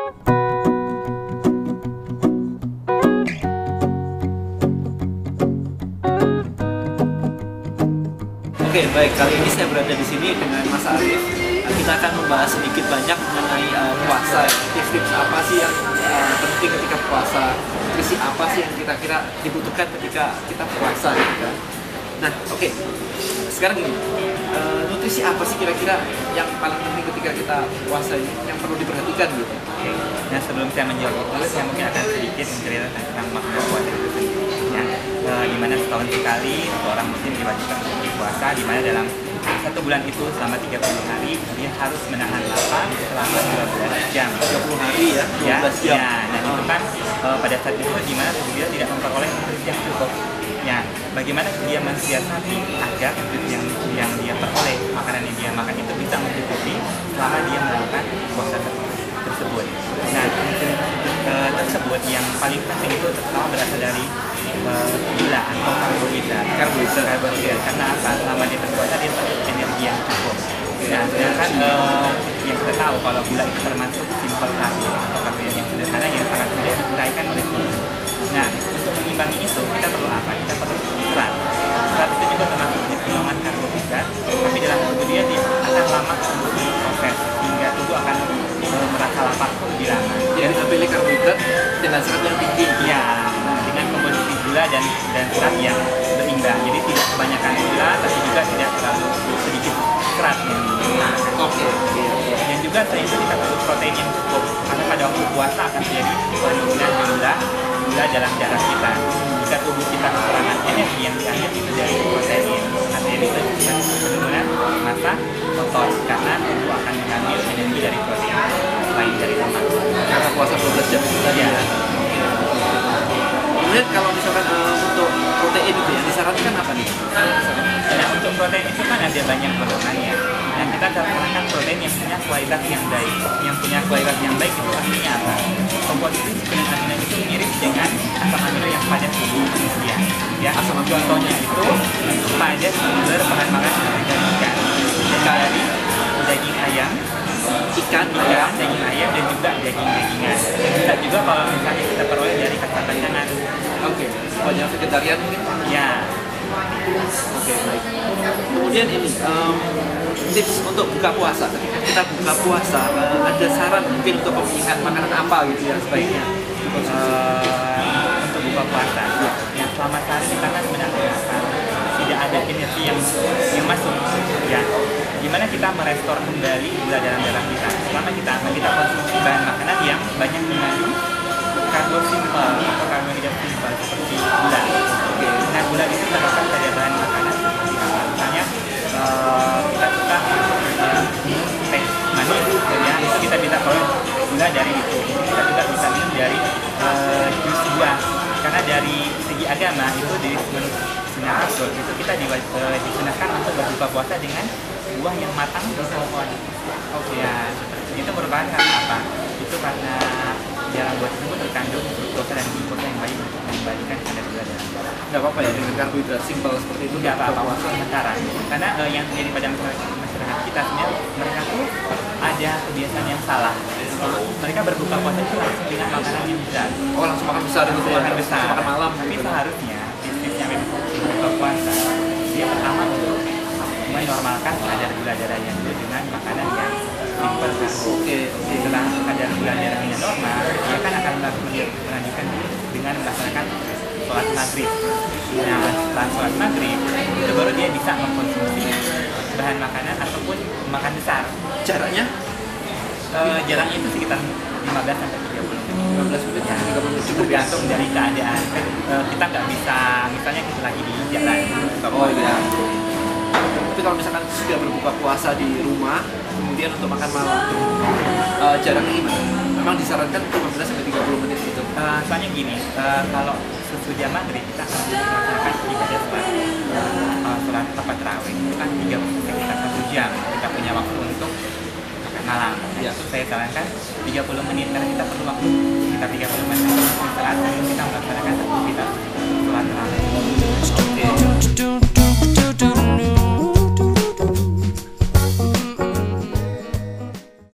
Oke, baik. Kali ini saya berada di sini dengan Mas Arif. Kita akan membahas sedikit banyak mengenai puasa. Tips-tips apa sih yang penting ketika puasa? Nutrisi apa sih yang kira-kira dibutuhkan ketika kita puasa? Gitu kan? Nah, oke. Sekarang gini, nutrisi apa sih kira-kira yang paling penting ketika kita puasa ini yang perlu diperhatikan gitu? Oke. Nah, sebelum saya menjawab itu, saya mungkin akan sedikit menceritakan tentang makna puasa itu sendiri. Nah, di mana setahun sekali seorang muslim diwajibkan untuk berpuasa, di mana dalam satu bulan itu selama 30 hari dia harus menahan lapar selama 12 jam. 30 hari ya, 12 jam. Ya, dan itu kan pada saat itu di mana dia tidak memperoleh nutrisi yang cukup. Ya, bagaimana dia mensiasati agar nutrisi yang dia peroleh, makanan yang dia makan itu bisa mencukupi selama dia melakukan puasa tersebut. Nah, tersebut yang paling penting itu terutama berasal dari gula atau karbohidrat. Karena apa? Selama dia berpuasa dia perlu energi yang cukup. Nah, sedangkan yang kita tahu kalau gula itu termasuk simple karbo atau karbohidrat yang sederhana yang sangat mudah diuraikan oleh tubuh. Nah, untuk mengimbangi itu kita perlu apa? Kita perlu serat. Serat itu juga termasuk golongan karbohidrat, tapi dalam tubuh dia akan lama untuk diproses hingga tubuh akan merasa lapar pun lebih lama. Jadi kita pilih karbohidrat dengan serat yang tinggi. Ya, dengan komposisi gula dan serat yang berimbang. Jadi tidak kebanyakan gula, tapi juga tidak terlalu sedikit seratnya. Oke. Dan juga selain itu kita perlu protein yang cukup, karena pada waktu puasa akan terjadi penurunan gula dalam darah kita. Jika tubuh kita kekurangan energi yang diambil itu dari protein, artinya itu bisa penurunan massa otot karena tubuh akan mengambil energi dari protein selain dari lemak. Karena puasa 12 jam itu tadi ya. Kemudian kalau misalkan untuk protein itu yang disarankan apa nih? Nah, untuk protein itu kan ada banyak golongannya. Nah, kita dapatkan protein yang punya kualitas yang baik. Yang punya kualitas yang baik itu artinya apa? Komposisi susunan amino itu mirip dengan asam amino yang pada tubuh manusia. Ya, contohnya itu pada sumber bahan makanan yang ikan dari daging ayam, daging ayam dan juga daging-dagingan. Bisa juga kalau misalnya kita peroleh dari kacang-kacangan. Oke. Oh, yang vegetarian mungkin? Ya. Oke, baik. Kemudian ini tips untuk buka puasa. Ketika kita buka puasa, ada saran mungkin untuk pemilihan makanan apa gitu ya sebaiknya? Untuk buka puasa, ya selama sehari kita kan benar-benar tidak ada energi yang masuk, ya. Gimana kita merestor kembali gula dalam darah kita? Selama kita konsumsi bahan makanan yang banyak mengandung karbo simpel atau karbohidrat simpel seperti gula. Nah, gula itu terdapat pada bahan makanan seperti apa? Misalnya kita suka teh manis, ya itu kita bisa peroleh gula dari itu. Kita juga bisa minum dari jus buah. Karena dari segi agama itu di sunnah Rasul itu kita disunahkan untuk berbuka puasa dengan buah yang matang di pohon. Ya, itu merupakan karena apa? Itu karena dalam buah tersebut terkandung fruktosa dan glukosa yang baik untuk mengembalikan kadar gula dalam darah. Nggak apa-apa ya dengan karbohidrat simpel seperti itu? Nggak apa-apa sementara. Karena yang terjadi pada masyarakat kita sebenarnya mereka tuh ada kebiasaan yang salah. Mereka berbuka puasa itu langsung dengan makanan yang besar. Oh, langsung makan besar itu ya? Makan besar. Makan malam. Tapi seharusnya bisnisnya memang berbuka puasa. Dia pertama untuk menormalkan kadar gula darahnya dulu dengan makanan yang simpel karbo. Setelah kadar gula darahnya normal, dia kan akan melanjutkan dengan melaksanakan sholat maghrib. Nah, setelah sholat maghrib itu baru dia bisa mengkonsumsi bahan makanan ataupun makan besar. Jaraknya? Jaraknya itu sekitar 15 sampai 30 menit. 15 menit ya, 30 menit cukup ya? Tergantung dari keadaan. Kita nggak bisa, misalnya kita lagi di jalan. Oh iya. Tapi kalau misalkan sudah berbuka puasa di rumah, kemudian untuk makan malam, jaraknya gimana? Memang disarankan 15 sampai 30 menit gitu. Soalnya gini, kalau sesudah maghrib kita akan melaksanakan ibadah sholat tarawih itu kan sekitar 1 jam. Kita punya waktu untuk makan malam. Ya, saya sarankan 30 menit karena kita perlu waktu sekitar 30 menit untuk istirahat sebelum kita melaksanakan aktivitas sholat tarawih.